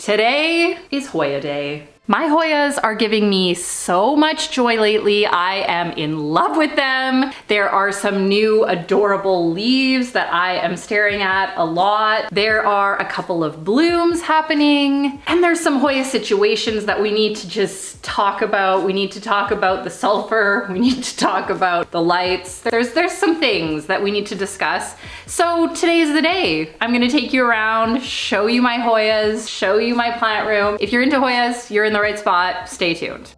Today is Hoya Day. My Hoyas are giving me so much joy lately. I am in love with them. There are some new adorable leaves that I am staring at a lot. There are a couple of blooms happening, and there's some Hoya situations that we need to just talk about. We need to talk about the sulfur. We need to talk about the lights. There's some things that we need to discuss. So today's the day. I'm gonna take you around, show you my Hoyas, show you my plant room. If you're into Hoyas, you're in the right spot. Stay tuned.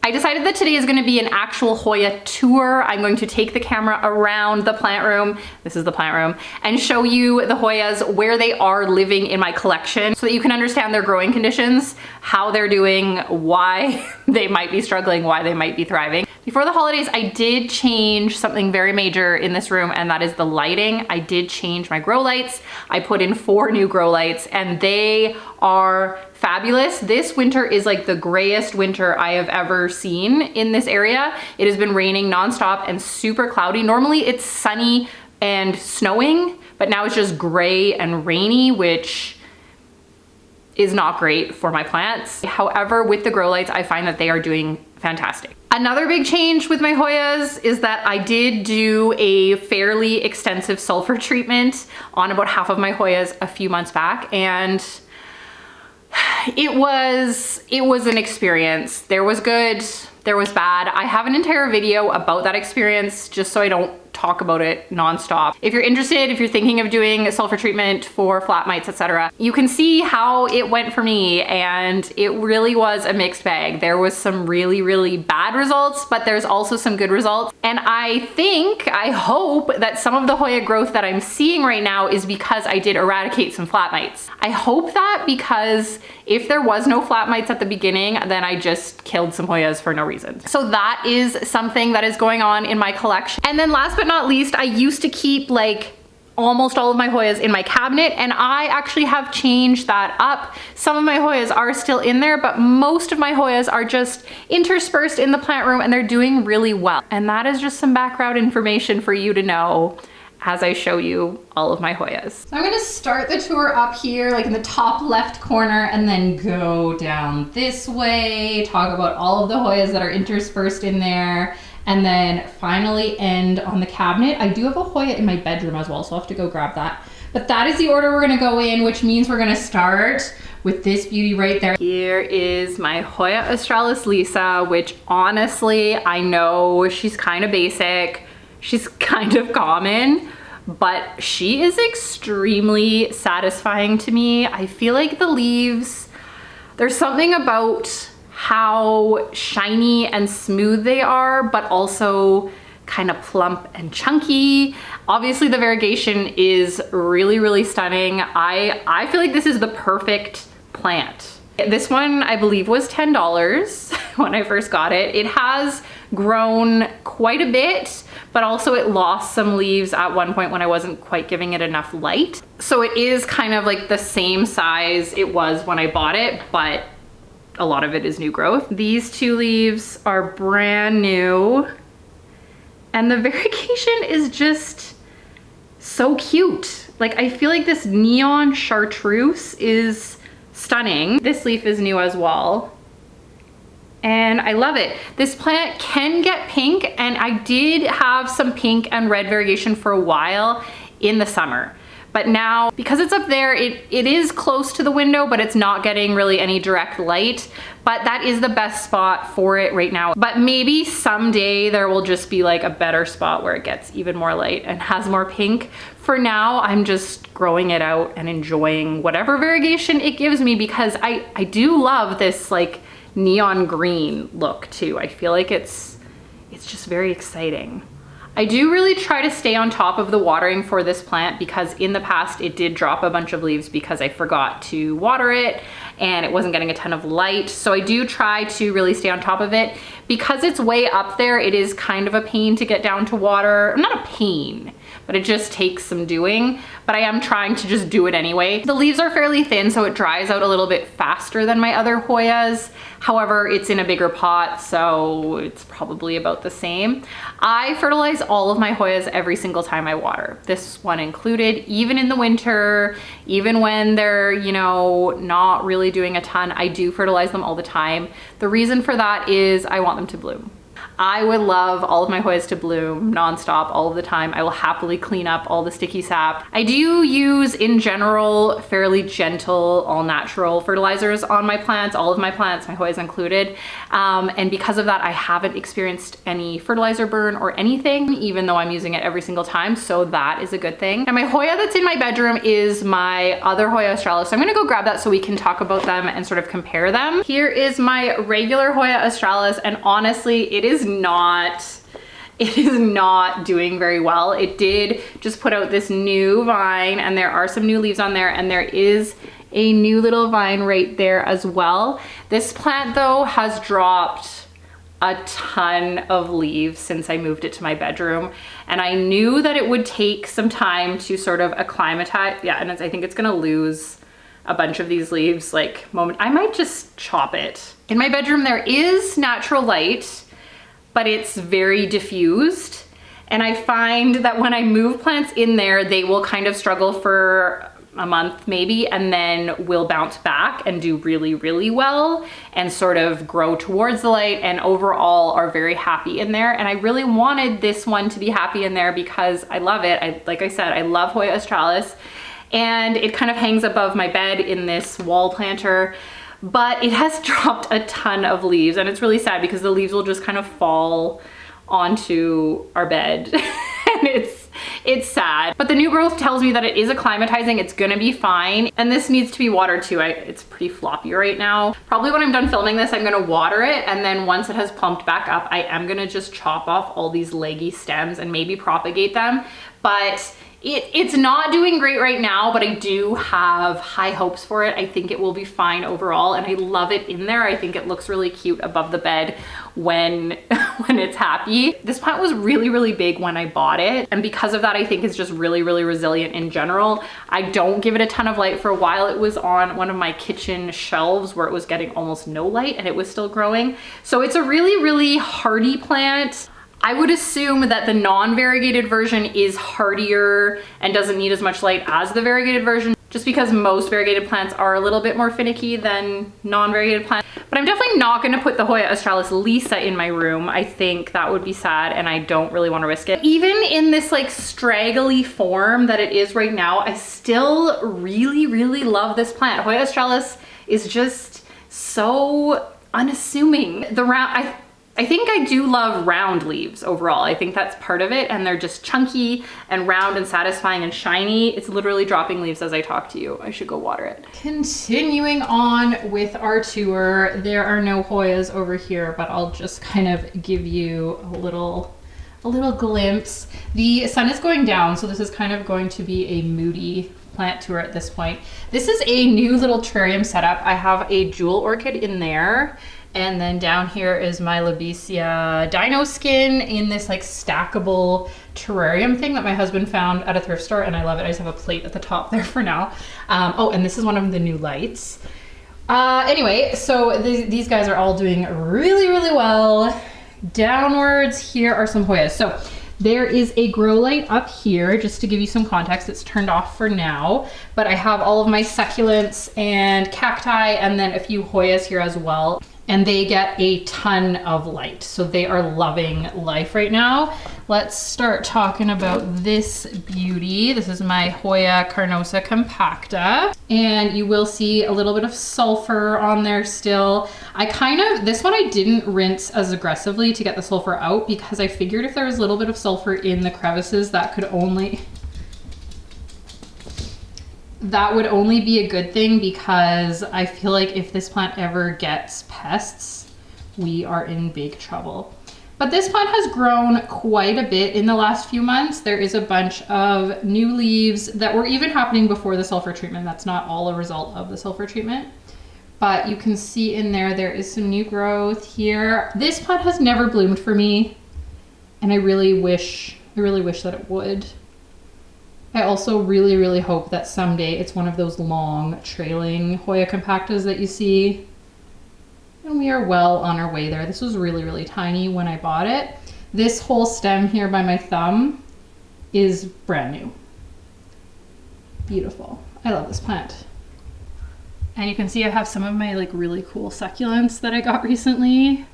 I decided that today is going to be an actual Hoya tour. I'm going to take the camera around the plant room, this is the plant room, and show you the Hoyas where they are living in my collection so that you can understand their growing conditions, how they're doing, why they might be struggling, why they might be thriving. Before the holidays, I did change something very major in this room, and that is the lighting. I did change my grow lights. I put in 4 new grow lights, and they are fabulous. This winter is like the grayest winter I have ever seen in this area. It has been raining nonstop and super cloudy. Normally it's sunny and snowing, but now it's just gray and rainy, which is not great for my plants. However, with the grow lights, I find that they are doing fantastic. Another big change with my Hoyas is that I did do a fairly extensive sulfur treatment on about half of my Hoyas a few months back, and it was an experience. There was good, there was bad. I have an entire video about that experience just so I don't talk about it nonstop. If you're interested, if you're thinking of doing a sulfur treatment for flat mites, etc., you can see how it went for me, and it really was a mixed bag. There was some really, really bad results, but there's also some good results. And I hope that some of the Hoya growth that I'm seeing right now is because I did eradicate some flat mites. I hope that, because if there was no flat mites at the beginning, then I just killed some Hoyas for no reason. So that is something that is going on in my collection. And then last but not least, I used to keep like almost all of my Hoyas in my cabinet, and I actually have changed that up. Some of my Hoyas are still in there, but most of my Hoyas are just interspersed in the plant room, and they're doing really well. And that is just some background information for you to know as I show you all of my Hoyas. So I'm gonna start the tour up here, like in the top left corner, and then go down this way, talk about all of the Hoyas that are interspersed in there, and then finally end on the cabinet. I do have a Hoya in my bedroom as well, so I'll have to go grab that. But that is the order we're gonna go in, which means we're gonna start with this beauty right there. Here is my Hoya Australis Lisa, which honestly, I know she's kind of basic. She's kind of common, but she is extremely satisfying to me. I feel like the leaves, there's something about how shiny and smooth they are, but also kind of plump and chunky. Obviously the variegation is really, really stunning. I feel like this is the perfect plant. This one I believe was $10 when I first got it. It has grown quite a bit, but also it lost some leaves at one point when I wasn't quite giving it enough light. So it is kind of like the same size it was when I bought it, but a lot of it is new growth. These 2 leaves are brand new, and the variegation is just so cute. Like, I feel like this neon chartreuse is stunning. This leaf is new as well, and I love it. This plant can get pink, and I did have some pink and red variegation for a while in the summer. But now, because it's up there, it is close to the window, but it's not getting really any direct light. But that is the best spot for it right now. But maybe someday there will just be like a better spot where it gets even more light and has more pink. For now, I'm just growing it out and enjoying whatever variegation it gives me, because I do love this like neon green look too. I feel like it's just very exciting. I do really try to stay on top of the watering for this plant, because in the past it did drop a bunch of leaves because I forgot to water it and it wasn't getting a ton of light. So I do try to really stay on top of it. Because it's way up there, it is kind of a pain to get down to water. Not a pain, but it just takes some doing, but I am trying to just do it anyway. The leaves are fairly thin, so it dries out a little bit faster than my other Hoyas. However, it's in a bigger pot, so it's probably about the same. I fertilize all of my Hoyas every single time I water, this one included, even in the winter, even when they're, you know, not really doing a ton, I do fertilize them all the time. The reason for that is I want them to bloom. I would love all of my Hoyas to bloom nonstop all of the time. I will happily clean up all the sticky sap. I do use, in general, fairly gentle, all natural fertilizers on my plants, all of my plants, my Hoyas included. And because of that, I haven't experienced any fertilizer burn or anything, even though I'm using it every single time. So that is a good thing. And my Hoya that's in my bedroom is my other Hoya Australis. So I'm gonna go grab that so we can talk about them and sort of compare them. Here is my regular Hoya Australis, and honestly, it is not doing very well. It did just put out this new vine, and there are some new leaves on there, and there is a new little vine right there as well. This plant though has dropped a ton of leaves since I moved it to my bedroom, and I knew that it would take some time to sort of acclimatize. Yeah, and I think it's gonna lose a bunch of these leaves like I might just chop it. In my bedroom there is natural light, but it's very diffused. And I find that when I move plants in there, they will kind of struggle for a month maybe, and then will bounce back and do really, really well and sort of grow towards the light, and overall are very happy in there. And I really wanted this one to be happy in there because I love it. Like I said, I love Hoya Australis, and it kind of hangs above my bed in this wall planter. But it has dropped a ton of leaves, and it's really sad because the leaves will just kind of fall onto our bed and it's sad. But the new growth tells me that it is acclimatizing, it's gonna be fine. And this needs to be watered too. It's pretty floppy right now. Probably when I'm done filming this, I'm gonna water it, and then once it has plumped back up, I am gonna just chop off all these leggy stems and maybe propagate them. But it's not doing great right now, but I do have high hopes for it. I think it will be fine overall, and I love it in there. I think it looks really cute above the bed when it's happy. This plant was really, really big when I bought it, and because of that, I think it's just really, really resilient in general. I don't give it a ton of light. For a while, it was on one of my kitchen shelves where it was getting almost no light, and it was still growing. So it's a really, really hardy plant. I would assume that the non-variegated version is hardier and doesn't need as much light as the variegated version, just because most variegated plants are a little bit more finicky than non-variegated plants. But I'm definitely not gonna put the Hoya Australis Lisa in my room. I think that would be sad, and I don't really wanna risk it. Even in this like straggly form that it is right now, I still really, really love this plant. Hoya Australis is just so unassuming. I think I do love round leaves overall. I think that's part of it, and they're just chunky and round and satisfying and shiny. It's literally dropping leaves as I talk to you. I should go water it. Continuing on with our tour, there are no Hoyas over here, but I'll just kind of give you a little glimpse. The sun is going down, so this is kind of going to be a moody plant tour at this point. This is a new little terrarium setup. I have a jewel orchid in there. And then down here is my Lobesia dino skin in this like stackable terrarium thing that my husband found at a thrift store, and I love it. I just have a plate at the top there for now. Oh, and this is one of the new lights. Anyway, so these guys are all doing really, really well. Downwards, here are some Hoyas. So there is a grow light up here, just to give you some context. It's turned off for now, but I have all of my succulents and cacti, and then a few Hoyas here as well. And they get a ton of light, so they are loving life right now. Let's start talking about this beauty. This is my Hoya Carnosa compacta, and you will see a little bit of sulfur on there still. This one I didn't rinse as aggressively to get the sulfur out, because I figured if there was a little bit of sulfur in the crevices, that would only be a good thing, because I feel like if this plant ever gets pests, we are in big trouble. But this plant has grown quite a bit in the last few months. There is a bunch of new leaves that were even happening before the sulfur treatment. That's not all a result of the sulfur treatment. but you can see in there is some new growth here. This plant has never bloomed for me, and I really wish that it would. I also really hope that someday it's one of those long trailing Hoya compactas that you see. And we are well on our way there. This was really tiny when I bought it. This whole stem here by my thumb is brand new. Beautiful. I love this plant. And you can see I have some of my like really cool succulents that I got recently.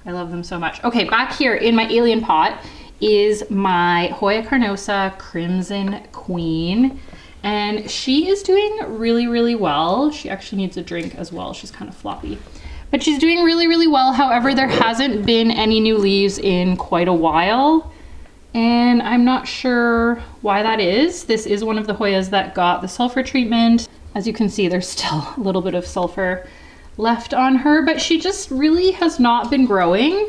I love them so much. Okay, back here in my alien pot is my Hoya Carnosa Crimson Queen. And she is doing really well. She actually needs a drink as well. She's kind of floppy. But she's doing really well. However, there hasn't been any new leaves in quite a while. And I'm not sure why that is. This is one of the Hoyas that got the sulfur treatment. As you can see, there's still a little bit of sulfur left on her, but she just really has not been growing.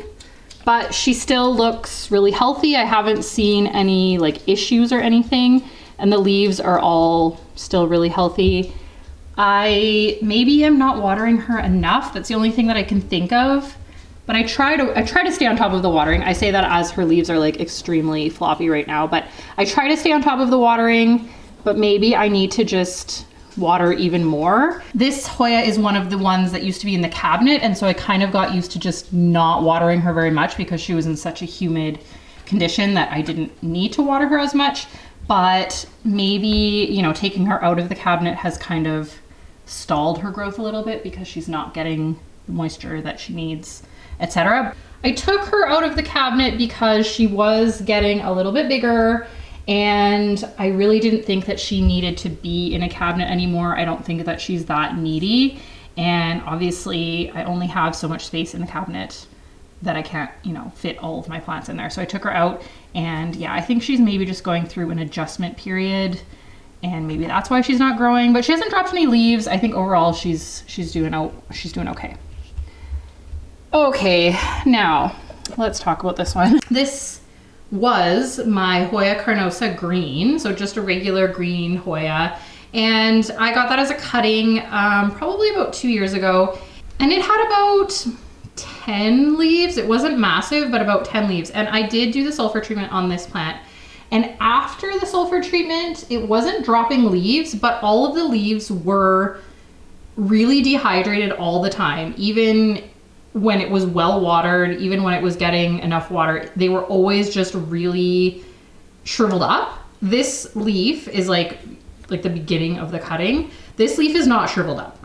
But she still looks really healthy. I haven't seen any like issues or anything. And the leaves are all still really healthy. I maybe am not watering her enough. That's the only thing that I can think of. But I try to stay on top of the watering. I say that as her leaves are like extremely floppy right now, but I try to stay on top of the watering, but maybe I need to just water even more. This Hoya is one of the ones that used to be in the cabinet, and so I kind of got used to just not watering her very much because she was in such a humid condition that I didn't need to water her as much. But maybe, you know, taking her out of the cabinet has kind of stalled her growth a little bit because she's not getting the moisture that she needs, etc. I took her out of the cabinet because she was getting a little bit bigger and I really didn't think that she needed to be in a cabinet anymore. I don't think that she's that needy. And obviously I only have so much space in the cabinet that I can't, you know, fit all of my plants in there. So I took her out, and yeah, I think she's maybe just going through an adjustment period, and maybe that's why she's not growing, but she hasn't dropped any leaves. I think overall she's doing okay. Okay, now let's talk about this one. This was my Hoya Carnosa green, so just a regular green Hoya, and I got that as a cutting probably about 2 years ago, and it had about 10 leaves. It wasn't massive, but about 10 leaves. And I did do the sulfur treatment on this plant. And after the sulfur treatment, it wasn't dropping leaves, but all of the leaves were really dehydrated all the time. Even when it was well watered, even when it was getting enough water, they were always just really shriveled up. This leaf is like the beginning of the cutting. This leaf is not shriveled up.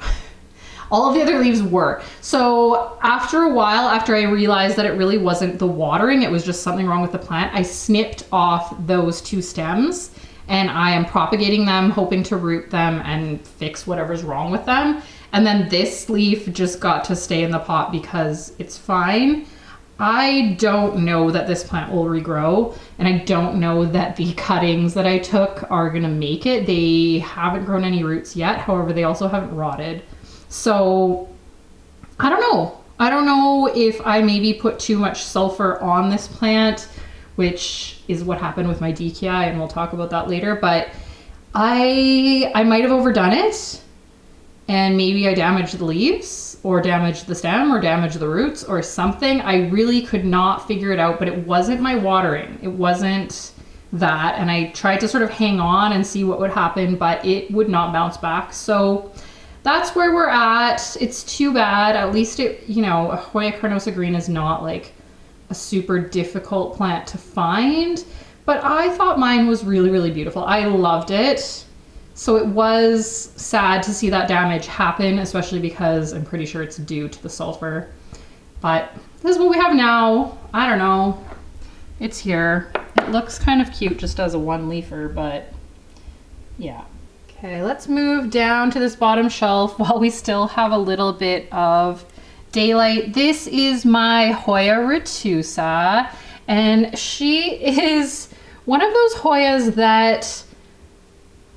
All of the other leaves were. So after a while, after I realized that it really wasn't the watering, it was just something wrong with the plant, I snipped off those 2 stems and I am propagating them, hoping to root them and fix whatever's wrong with them. And then this leaf just got to stay in the pot because it's fine. I don't know that this plant will regrow, and I don't know that the cuttings that I took are gonna make it. They haven't grown any roots yet. However, they also haven't rotted. So I don't know. I don't know if I maybe put too much sulfur on this plant, which is what happened with my DKI, and we'll talk about that later, but I might have overdone it, and maybe I damaged the leaves or damaged the stem or damaged the roots or something. I really could not figure it out, but it wasn't my watering. It wasn't that, and I tried to sort of hang on and see what would happen, but it would not bounce back. So that's where we're at. It's too bad. At least it, you know, a Hoya Carnosa green is not like a super difficult plant to find, but I thought mine was really beautiful. I loved it. So it was sad to see that damage happen, especially because I'm pretty sure it's due to the sulfur. But this is what we have now. I don't know. It's here. It looks kind of cute just as a 1-leafer, but yeah. Okay, let's move down to this bottom shelf while we still have a little bit of daylight. This is my Hoya Retusa, and she is one of those Hoyas that,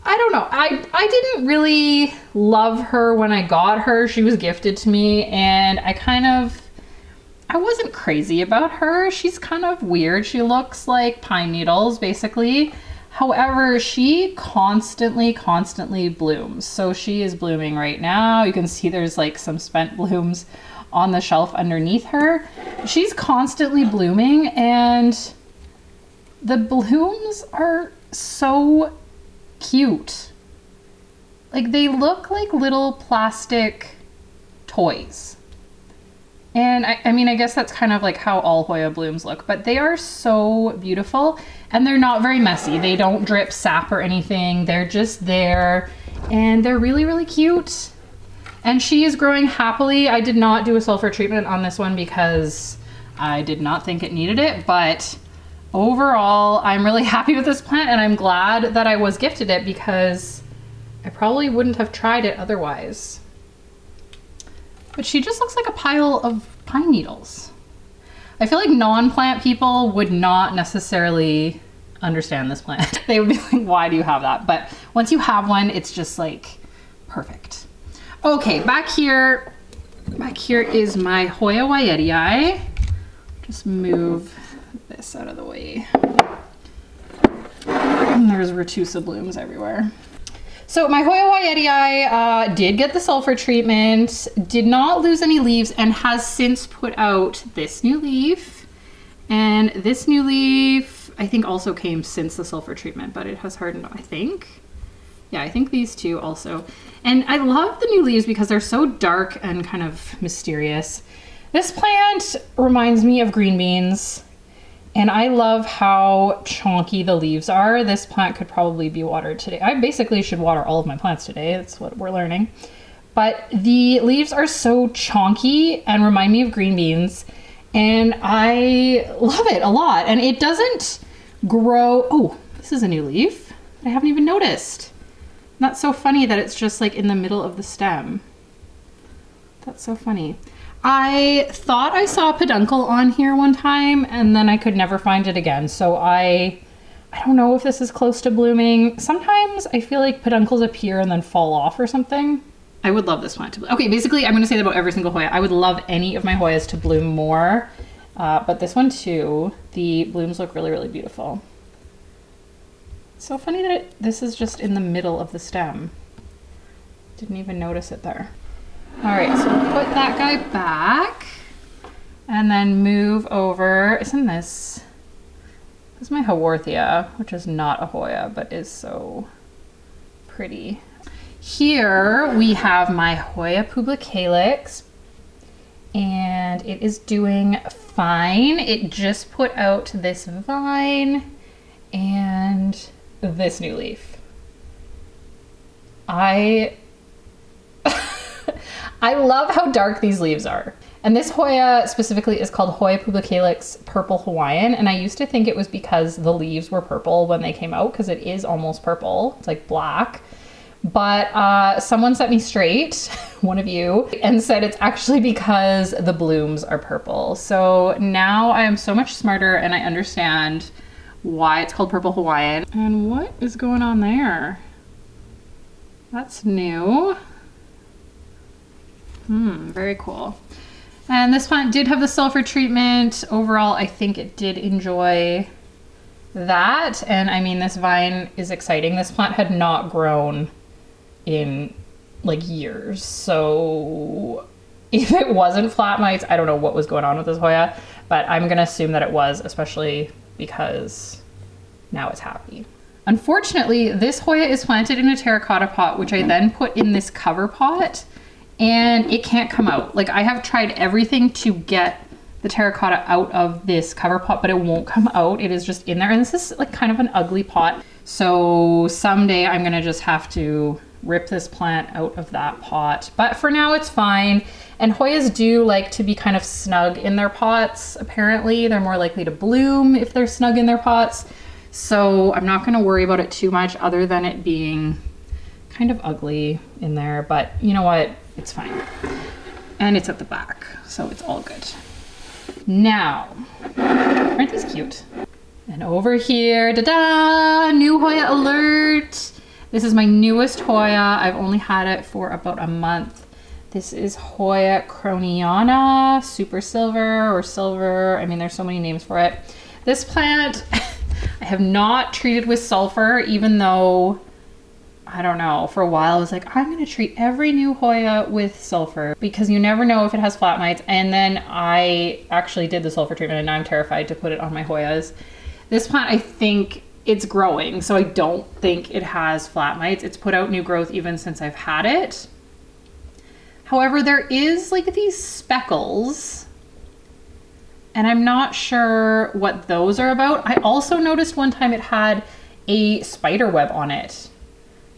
I don't know, I didn't really love her when I got her. She was gifted to me, and I wasn't crazy about her. She's kind of weird. She looks like pine needles, basically. However, she constantly blooms. So she is blooming right now. You can see there's like some spent blooms on the shelf underneath her. She's constantly blooming, and the blooms are so cute. Like, they look like little plastic toys. And I mean, I guess that's kind of like how all Hoya blooms look, but they are so beautiful, and they're not very messy. They don't drip sap or anything. They're just there, and they're really cute. And she is growing happily. I did not do a sulfur treatment on this one because I did not think it needed it, but overall, I'm really happy with this plant, and I'm glad that I was gifted it because I probably wouldn't have tried it otherwise. But she just looks like a pile of pine needles. I feel like non-plant people would not necessarily understand this plant. They would be like, why do you have that? But once you have one, it's just like perfect. Okay, back here is my Hoya Yti. Just move this out of the way. And there's Retusa blooms everywhere. So my Hoya Yti did get the sulfur treatment, did not lose any leaves, and has since put out this new leaf. And this new leaf, I think, also came since the sulfur treatment, but it has hardened, I think. Yeah, I think these two also. And I love the new leaves because they're so dark and kind of mysterious. This plant reminds me of green beans, and I love how chonky the leaves are. This plant could probably be watered today. I basically should water all of my plants today. That's what we're learning. But the leaves are so chonky and remind me of green beans, and I love it a lot. And it doesn't grow. Oh, this is a new leaf that I haven't even noticed. That's so funny that it's just like in the middle of the stem. That's so funny. I thought I saw a peduncle on here one time, and then I could never find it again. So I don't know if this is close to blooming. Sometimes I feel like peduncles appear and then fall off or something. I would love this plant to bloom. Okay, basically I'm gonna say that about every single Hoya. I would love any of my Hoyas to bloom more, but this one too, the blooms look really beautiful. So funny that this is just in the middle of the stem. Didn't even notice it there. All right, so we'll put that guy back and then move over. Isn't this is my Haworthia, which is not a Hoya, but is so pretty. Here we have my Hoya Puix, and it is doing fine. It just put out this vine and this new leaf. I love how dark these leaves are. And this Hoya specifically is called Hoya Puix Purple Hawaiian. And I used to think it was because the leaves were purple when they came out, because it is almost purple. It's like black. But someone set me straight, one of you, and said it's actually because the blooms are purple. So now I am so much smarter and I understand why it's called Purple Hawaiian. And what is going on there? That's new. Very cool. And this plant did have the sulfur treatment. Overall, I think it did enjoy that. And I mean, this vine is exciting. This plant had not grown in like years. So if it wasn't flat mites, I don't know what was going on with this Hoya, but I'm gonna assume that it was, especially because now it's happy. Unfortunately, this Hoya is planted in a terracotta pot, which I then put in this cover pot, and it can't come out. Like, I have tried everything to get the terracotta out of this cover pot, but it won't come out. It is just in there. And this is like kind of an ugly pot. So someday I'm gonna just have to rip this plant out of that pot. But for now it's fine. And Hoyas do like to be kind of snug in their pots. Apparently they're more likely to bloom if they're snug in their pots. So I'm not gonna worry about it too much, other than it being kind of ugly in there. But you know what? It's fine. And it's at the back, so it's all good. Now, aren't these cute? And over here, da-da, new Hoya alert. This is my newest Hoya. I've only had it for about a month. This is Hoya Cronana, super silver or silver. I mean, there's so many names for it. This plant, I have not treated with sulfur, even though, I don't know, for a while I was like, I'm gonna treat every new Hoya with sulfur because you never know if it has flat mites. And then I actually did the sulfur treatment and now I'm terrified to put it on my Hoyas. This plant, I think it's growing, so I don't think it has flat mites. It's put out new growth even since I've had it. However, there is like these speckles and I'm not sure what those are about. I also noticed one time it had a spider web on it.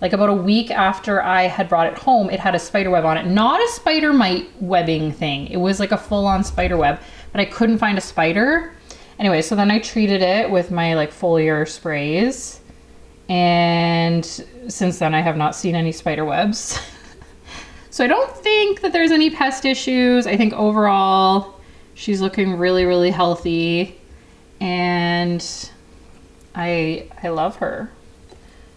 Like about a week after I had brought it home, it had a spider web on it. Not a spider mite webbing thing. It was like a full-on spider web, but I couldn't find a spider. Anyway, so then I treated it with my like foliar sprays. And since then I have not seen any spider webs. So I don't think that there's any pest issues. I think overall she's looking really, really healthy. And I love her.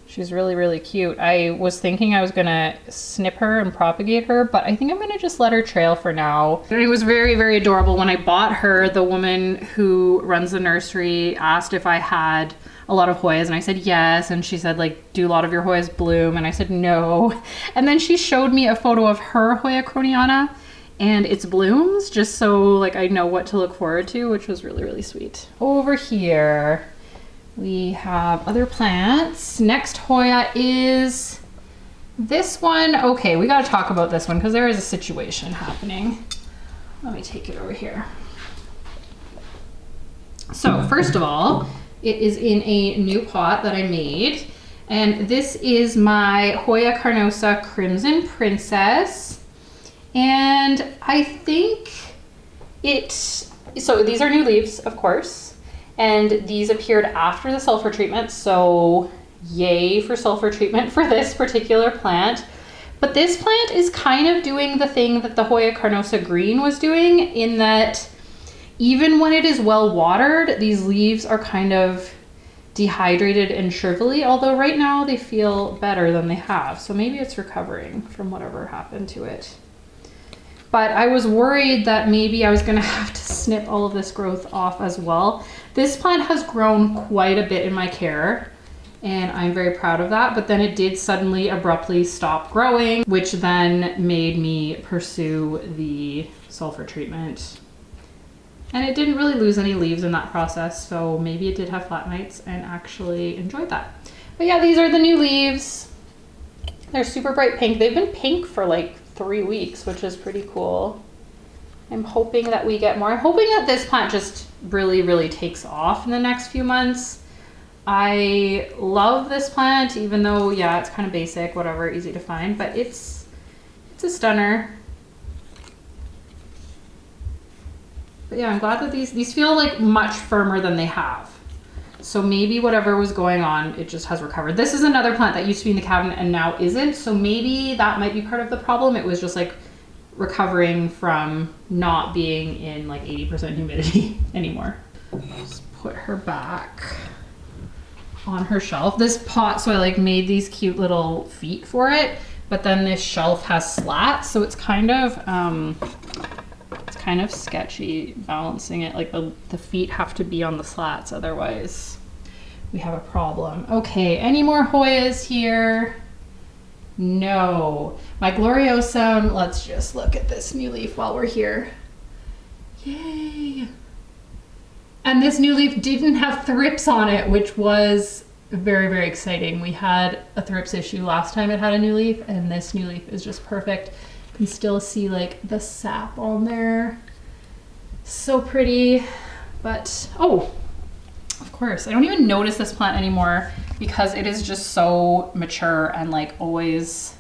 She's really, really cute. I was thinking I was gonna snip her and propagate her, but I think I'm gonna just let her trail for now. And it was very, very adorable. When I bought her, the woman who runs the nursery asked if I had a lot of Hoyas and I said yes. And she said like, do a lot of your Hoyas bloom? And I said no. And then she showed me a photo of her Hoya Cronana and its blooms, just so like I know what to look forward to, which was really, really sweet. Over here, we have other plants. Next Hoya is this one. Okay, we gotta talk about this one because there is a situation happening. Let me take it over here. So first of all, it is in a new pot that I made. And this is my Hoya Carnosa Crimson Princess. And I think so these are new leaves, of course. And these appeared after the sulfur treatment, so yay for sulfur treatment for this particular plant. But this plant is kind of doing the thing that the Hoya Carnosa Green was doing, in that even when it is well watered, these leaves are kind of dehydrated and shrivelly, although right now they feel better than they have. So maybe it's recovering from whatever happened to it. But I was worried that maybe I was gonna have to snip all of this growth off as well. This plant has grown quite a bit in my care and I'm very proud of that, but then it did suddenly abruptly stop growing, which then made me pursue the sulfur treatment. And it didn't really lose any leaves in that process, so maybe it did have flat mites and actually enjoyed that. But yeah, these are the new leaves. They're super bright pink. They've been pink for like 3 weeks, which is pretty cool. I'm hoping that we get more. I'm hoping that this plant just really, really takes off in the next few months. I love this plant, even though, yeah, it's kind of basic, whatever, easy to find, but it's a stunner. But yeah, I'm glad that these feel like much firmer than they have. So maybe whatever was going on, it just has recovered. This is another plant that used to be in the cabinet and now isn't. So maybe that might be part of the problem. It was just like recovering from not being in like 80% humidity anymore. Just put her back on her shelf. This pot, so I like made these cute little feet for it, but then this shelf has slats, so it's kind of sketchy balancing it. Like the feet have to be on the slats, otherwise we have a problem. Okay, any more Hoyas here? No. My Gloriosum, let's just look at this new leaf while we're here. Yay. And this new leaf didn't have thrips on it, which was very, very exciting. We had a thrips issue last time it had a new leaf, and this new leaf is just perfect. You can still see like the sap on there. So pretty. But, oh, of course, I don't even notice this plant anymore because it is just so mature and like always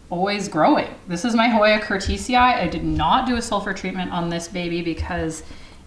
growing. This is my Hoya Curtisi. I did not do a sulfur treatment on this baby because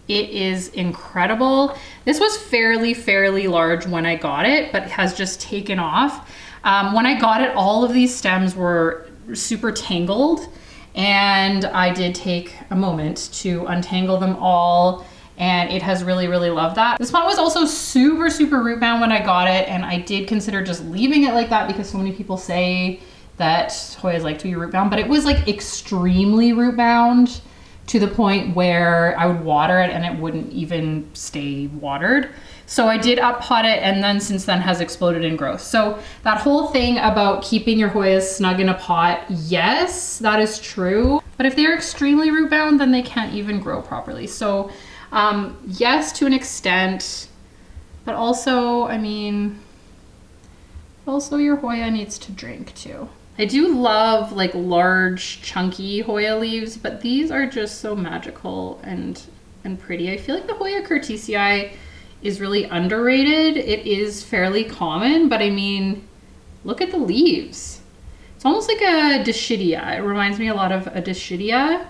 it is incredible. This was fairly large when I got it, but it has just taken off. When I got it, all of these stems were super tangled, and I did take a moment to untangle them all, and it has really loved that. This plant was also super root bound when I got it, and I did consider just leaving it like that because so many people say that Hoyas like to be root bound, but it was like extremely root bound. to the point where I would water it and it wouldn't even stay watered. So I did up pot it, and then since then has exploded in growth. So that whole thing about keeping your Hoyas snug in a pot, yes, that is true. But if they're extremely root bound, then they can't even grow properly. So yes, to an extent, but also, I mean, also your Hoya needs to drink too. I do love like large chunky Hoya leaves, but these are just so magical and pretty. I feel like the Hoya Curtisi is really underrated. It is fairly common, but I mean, look at the leaves. It's almost like a Dischidia. It reminds me a lot of a Dischidia,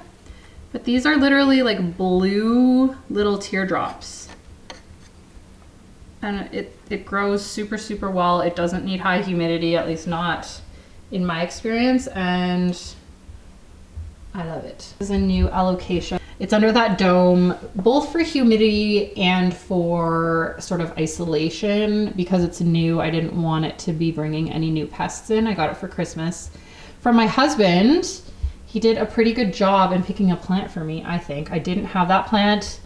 but these are literally like blue little teardrops. And it grows super, super well. It doesn't need high humidity, at least not in my experience, and I love it. This is a new allocation. It's under that dome, both for humidity and for sort of isolation. Because it's new, I didn't want it to be bringing any new pests in. I got it for Christmas from my husband. He did a pretty good job in picking a plant for me, I think. I didn't have that plant,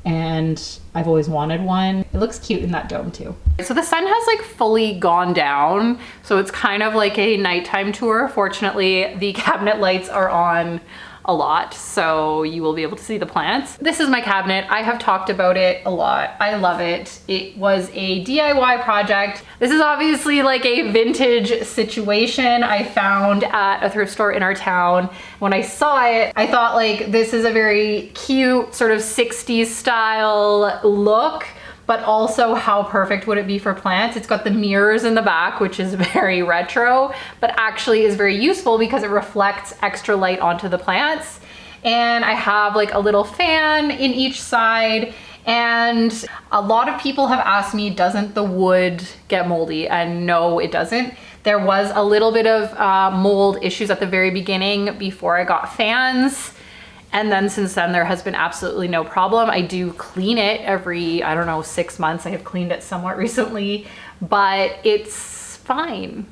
and I've always wanted one. It looks cute in that dome too. So the sun has like fully gone down, so it's kind of like a nighttime tour. Fortunately, the cabinet lights are on a lot, so you will be able to see the plants. This is my cabinet. I have talked about it a lot. I love it. It was a DIY project. This is obviously like a vintage situation I found at a thrift store in our town. When I saw it, I thought like, this is a very cute sort of 60s style look, but also how perfect would it be for plants? It's got the mirrors in the back, which is very retro, but actually is very useful because it reflects extra light onto the plants. And I have like a little fan in each side. And a lot of people have asked me, doesn't the wood get moldy? And no, it doesn't. There was a little bit of mold issues at the very beginning before I got fans. And then since then, there has been absolutely no problem. I do clean it every, I don't know, 6 months. I have cleaned it somewhat recently, but it's fine.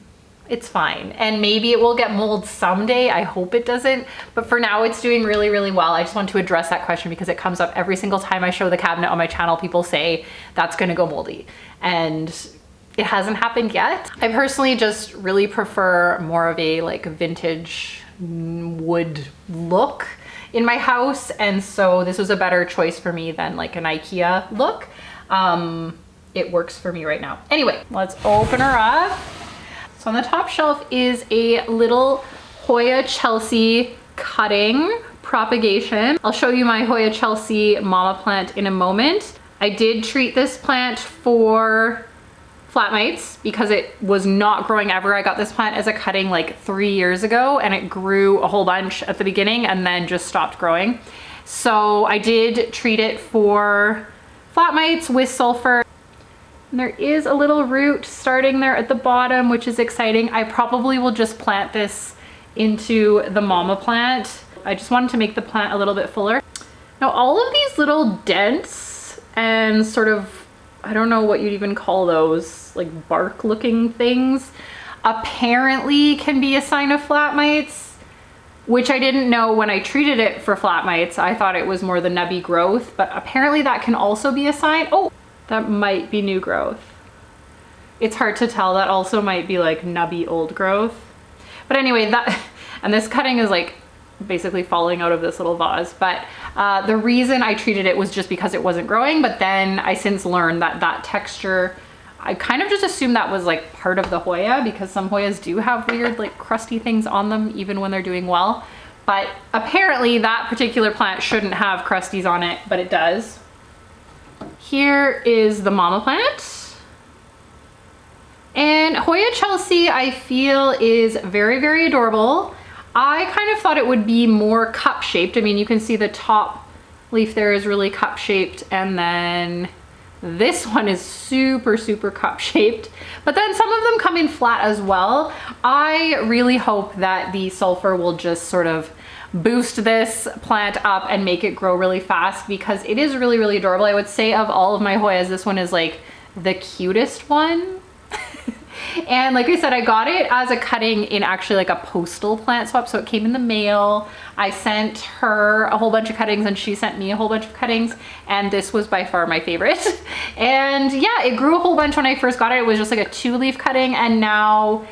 It's fine. And maybe it will get mold someday. I hope it doesn't. But for now, it's doing really, really well. I just want to address that question because it comes up every single time I show the cabinet on my channel. People say that's gonna go moldy. And it hasn't happened yet. I personally just really prefer more of a like vintage wood look in my house, and so this was a better choice for me than like an IKEA look. It works for me right now. Anyway, let's open her up. So on the top shelf is a little Hoya Chelsea cutting propagation. I'll show you my Hoya Chelsea mama plant in a moment. I did treat this plant for flat mites because it was not growing ever. I got this plant as a cutting like 3 years ago, and it grew a whole bunch at the beginning and then just stopped growing. So I did treat it for flat mites with sulfur. And there is a little root starting there at the bottom, which is exciting. I probably will just plant this into the mama plant. I just wanted to make the plant a little bit fuller. Now all of these little dents and sort of, I don't know what you'd even call those, like bark looking things, apparently can be a sign of flat mites, which I didn't know when I treated it for flat mites. I thought it was more the nubby growth, but apparently that can also be a sign. Oh, that might be new growth. It's hard to tell. That also might be like nubby old growth. But anyway, that, and this cutting is like basically falling out of this little vase, but the reason I treated it was just because it wasn't growing. But then I since learned that that texture, I kind of just assumed that was like part of the Hoya, because some Hoyas do have weird like crusty things on them even when they're doing well. But apparently that particular plant shouldn't have crusties on it, but it does. Here is the mama plant. And Hoya Chelsea, I feel, is very, very adorable. I kind of thought it would be more cup shaped. I mean, you can see the top leaf there is really cup shaped, and then this one is super, super cup shaped, but then some of them come in flat as well. I really hope that the sulfur will just sort of boost this plant up and make it grow really fast, because it is really, really adorable. I would say of all of my Hoyas, this one is like the cutest one. And like I said, I got it as a cutting in actually like a postal plant swap. So it came in the mail. I sent her a whole bunch of cuttings and she sent me a whole bunch of cuttings. And this was by far my favorite. And yeah, it grew a whole bunch when I first got it. It was just like a 2-leaf cutting, and now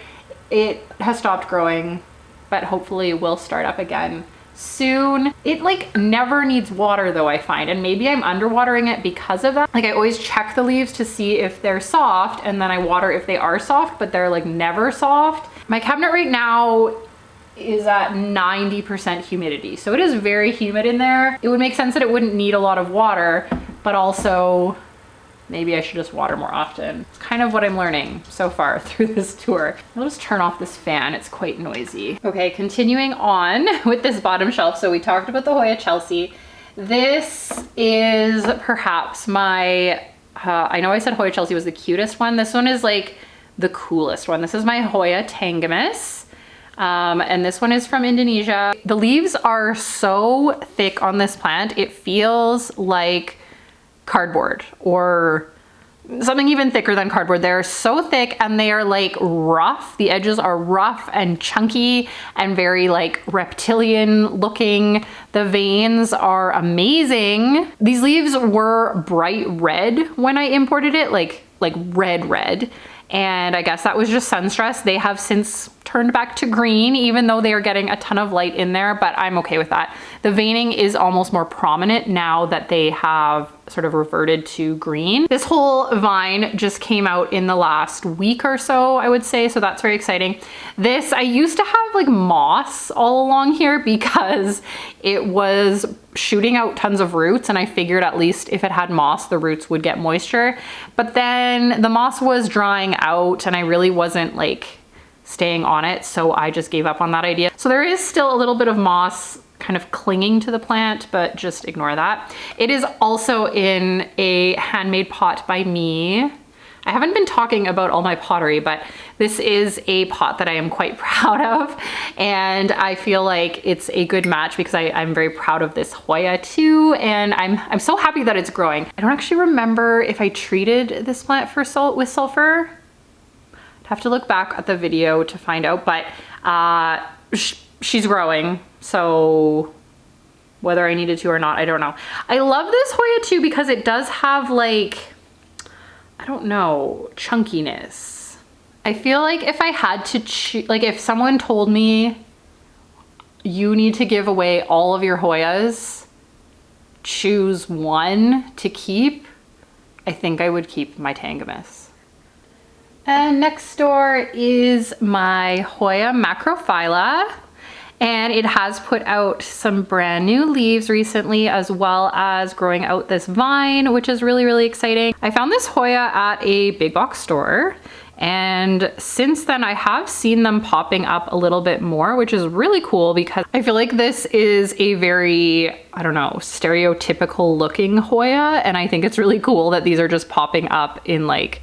it has stopped growing, but hopefully will start up again soon. It like never needs water though, I find, and maybe I'm underwatering it because of that. Like I always check the leaves to see if they're soft, and then I water if they are soft, but they're like never soft. My cabinet right now is at 90% humidity, so it is very humid in there. It would make sense that it wouldn't need a lot of water, but also maybe I should just water more often. It's kind of what I'm learning so far through this tour. I'll just turn off this fan, it's quite noisy. Okay, continuing on with this bottom shelf. So we talked about the Hoya Chelsea. This is perhaps my, I know I said Hoya Chelsea was the cutest one. This one is like the coolest one. This is my Hoya Tangus. And this one is from Indonesia. The leaves are so thick on this plant. It feels like cardboard or something even thicker than cardboard. They're so thick and they are like rough. The edges are rough and chunky and very like reptilian looking. The veins are amazing. These leaves were bright red when I imported it, like red. And I guess that was just sun stress. They have since turned back to green, even though they are getting a ton of light in there, but I'm okay with that. The veining is almost more prominent now that they have sort of reverted to green. This whole vine just came out in the last week or so, I would say, so that's very exciting. This, I used to have like moss all along here because it was shooting out tons of roots, and I figured at least if it had moss, the roots would get moisture. But then the moss was drying out and I really wasn't like staying on it, so I just gave up on that idea. So there is still a little bit of moss kind of clinging to the plant, but just ignore that. It is also in a handmade pot by me. I haven't been talking about all my pottery, but this is a pot that I am quite proud of, and I feel like it's a good match because I'm very proud of this Hoya too, and I'm so happy that it's growing. I don't actually remember if I treated this plant with sulfur. I'd have to look back at the video to find out, but she's growing, so whether I needed to or not, I don't know. I love this Hoya too because it does have like, I don't know, chunkiness. I feel like if I had to choose, like if someone told me you need to give away all of your Hoyas, choose one to keep, I think I would keep my Tangus. And next door is my Hoya Macro, and it has put out some brand new leaves recently, as well as growing out this vine, which is really, really exciting. I found this Hoya at a big box store, and since then I have seen them popping up a little bit more, which is really cool because I feel like this is a very, I don't know, stereotypical looking Hoya, and I think it's really cool that these are just popping up in like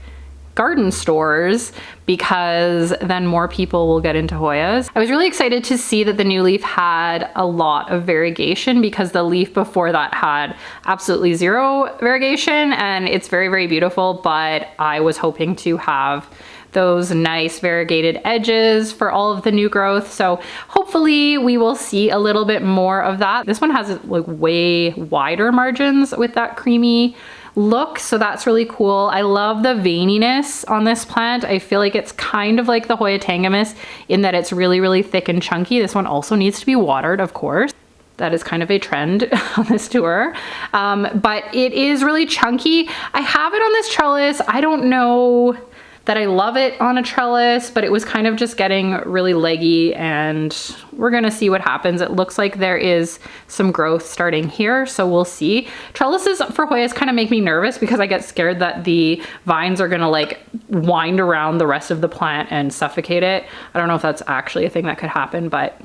garden stores because then more people will get into Hoyas. I was really excited to see that the new leaf had a lot of variegation because the leaf before that had absolutely zero variegation, and it's very, very beautiful, but I was hoping to have those nice variegated edges for all of the new growth. So hopefully we will see a little bit more of that. This one has like way wider margins with that creamy look, so that's really cool. I love the veininess on this plant. I feel like it's kind of like the Hoya Tangus in that it's really, really thick and chunky. This one also needs to be watered, of course. That is kind of a trend on this tour. But it is really chunky. I have it on this trellis. I don't know that I love it on a trellis, but it was kind of just getting really leggy, and we're gonna see what happens. It looks like there is some growth starting here, so we'll see. Trellises for Hoyas kind of make me nervous because I get scared that the vines are gonna like wind around the rest of the plant and suffocate it. I don't know if that's actually a thing that could happen, but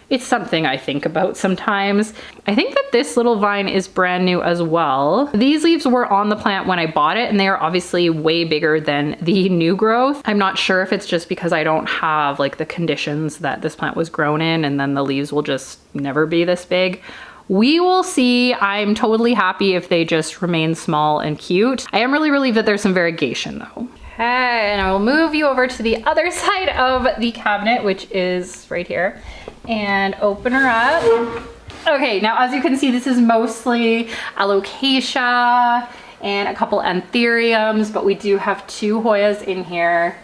it's something I think about sometimes. I think that this little vine is brand new as well. These leaves were on the plant when I bought it, and they are obviously way bigger than the new growth. I'm not sure if it's just because I don't have like the conditions that this plant was grown in, and then the leaves will just never be this big. We will see. I'm totally happy if they just remain small and cute. I am really relieved that there's some variegation though. Okay, and I will move you over to the other side of the cabinet, which is right here, and open her up. Okay, now as you can see, this is mostly alocasia and a couple anthuriums, but we do have 2 Hoyas in here.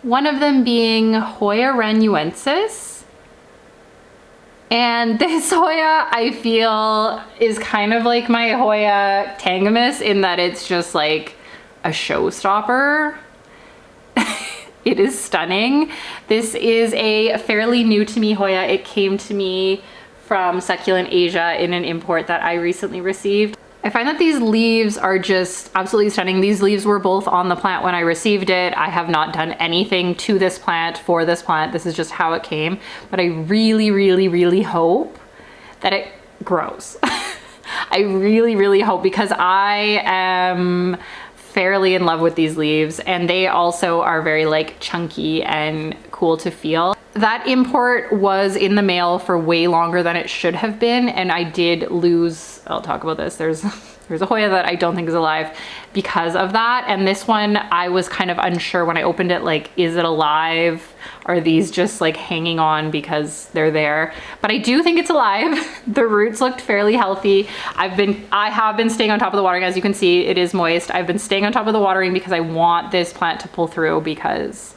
One of them being Hoya Renis. And this Hoya, I feel, is kind of like my Hoya Tangus in that it's just like a showstopper. It is stunning. This is a fairly new to me Hoya. It came to me from Succulent Asia in an import that I recently received. I find that these leaves are just absolutely stunning. These leaves were both on the plant when I received it. I have not done anything to this plant for this plant. This is just how it came. But I really, really, really hope that it grows. I really, really hope, because I am fairly in love with these leaves, and they also are very like chunky and cool to feel. That import was in the mail for way longer than it should have been, and I did lose, I'll talk about this, there's a Hoya that I don't think is alive because of that, and this one I was kind of unsure when I opened it, like, is it alive? Are these just like hanging on because they're there? But I do think it's alive. The roots looked fairly healthy. I have been staying on top of the watering. As you can see, it is moist. I've been staying on top of the watering because I want this plant to pull through because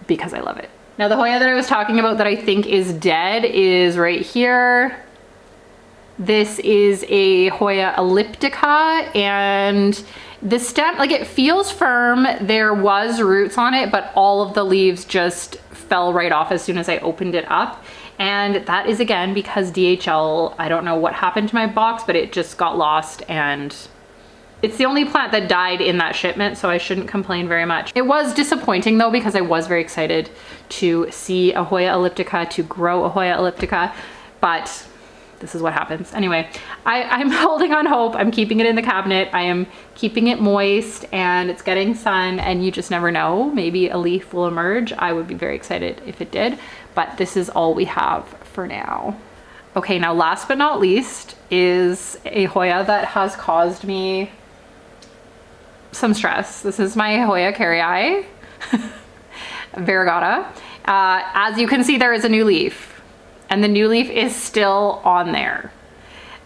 I love it. Now the Hoya that I was talking about that I think is dead is right here. This is a Hoya Elliptica, and the stem, like, it feels firm. There was roots on it, but all of the leaves just fell right off as soon as I opened it up. And that is again because DHL, I don't know what happened to my box, but it just got lost, and it's the only plant that died in that shipment, so I shouldn't complain very much. It was disappointing though, because I was very excited to see a Hoya Elliptica, to grow a Hoya Elliptica, but this is what happens. Anyway, I'm holding on hope. I'm keeping it in the cabinet. I am keeping it moist, and it's getting sun, and you just never know. Maybe a leaf will emerge. I would be very excited if it did, but this is all we have for now. Okay, now last but not least is a Hoya that has caused me some stress. This is my Hoya Carya, variegata. As you can see, there is a new leaf, and the new leaf is still on there.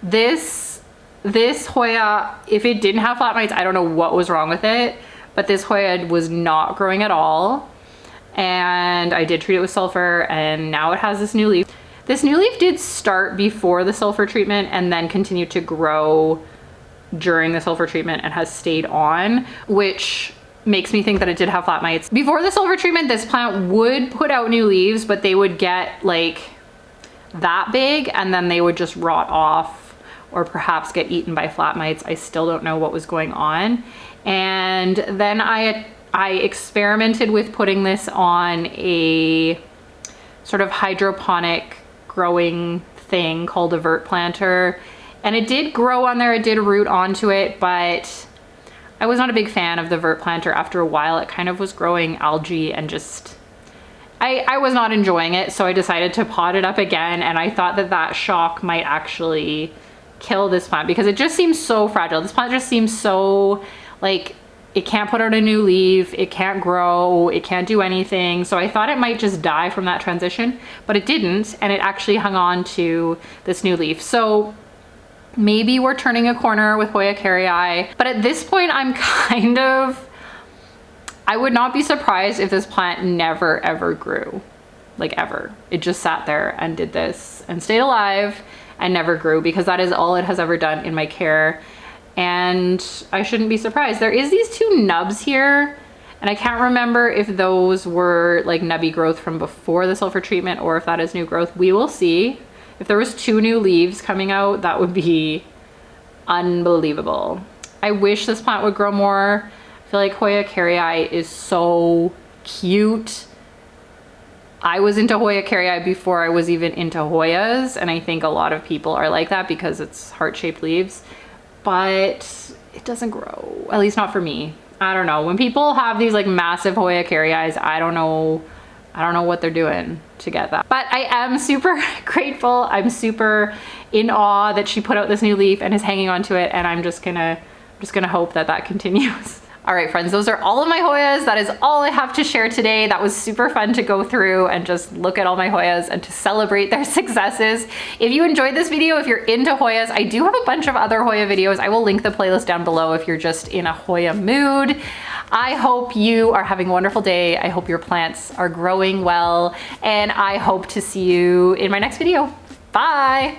This Hoya, if it didn't have flat mites, I don't know what was wrong with it, but this Hoya was not growing at all. And I did treat it with sulfur, and now it has this new leaf. This new leaf did start before the sulfur treatment and then continued to grow during the sulfur treatment and has stayed on, which makes me think that it did have flat mites. Before the sulfur treatment, this plant would put out new leaves, but they would get like that big and then they would just rot off or perhaps get eaten by flat mites. I still don't know what was going on. And then I experimented with putting this on a sort of hydroponic growing thing called a vert planter, and it did grow on there. It did root onto it, but I was not a big fan of the vert planter. After a while, it kind of was growing algae and just, I was not enjoying it. So I decided to pot it up again, and I thought that that shock might actually kill this plant because it just seems so fragile. This plant just seems so like it can't put out a new leaf, it can't grow, it can't do anything. So I thought it might just die from that transition, but it didn't, and it actually hung on to this new leaf. So maybe we're turning a corner with Hoya Carya, but at this point I'm kind of, I would not be surprised if this plant never ever grew, like ever. It just sat there and did this and stayed alive and never grew, because that is all it has ever done in my care. And I shouldn't be surprised. There is these two nubs here, and I can't remember if those were like nubby growth from before the sulfur treatment or if that is new growth. We will see. If there was 2 new leaves coming out, that would be unbelievable. I wish this plant would grow more. I feel like Hoya Carya is so cute. I was into Hoya Carya before I was even into Hoyas, and I think a lot of people are like that because it's heart-shaped leaves, but it doesn't grow, at least not for me. I don't know. When people have these like massive Hoya Caryas, I don't know what they're doing to get that. But I am super grateful. I'm super in awe that she put out this new leaf and is hanging on to it, and I'm just gonna hope that that continues. All right, friends, those are all of my Hoyas. That is all I have to share today. That was super fun to go through and just look at all my Hoyas and to celebrate their successes. If you enjoyed this video, if you're into Hoyas, I do have a bunch of other Hoya videos. I will link the playlist down below if you're just in a Hoya mood. I hope you are having a wonderful day. I hope your plants are growing well, and I hope to see you in my next video. Bye.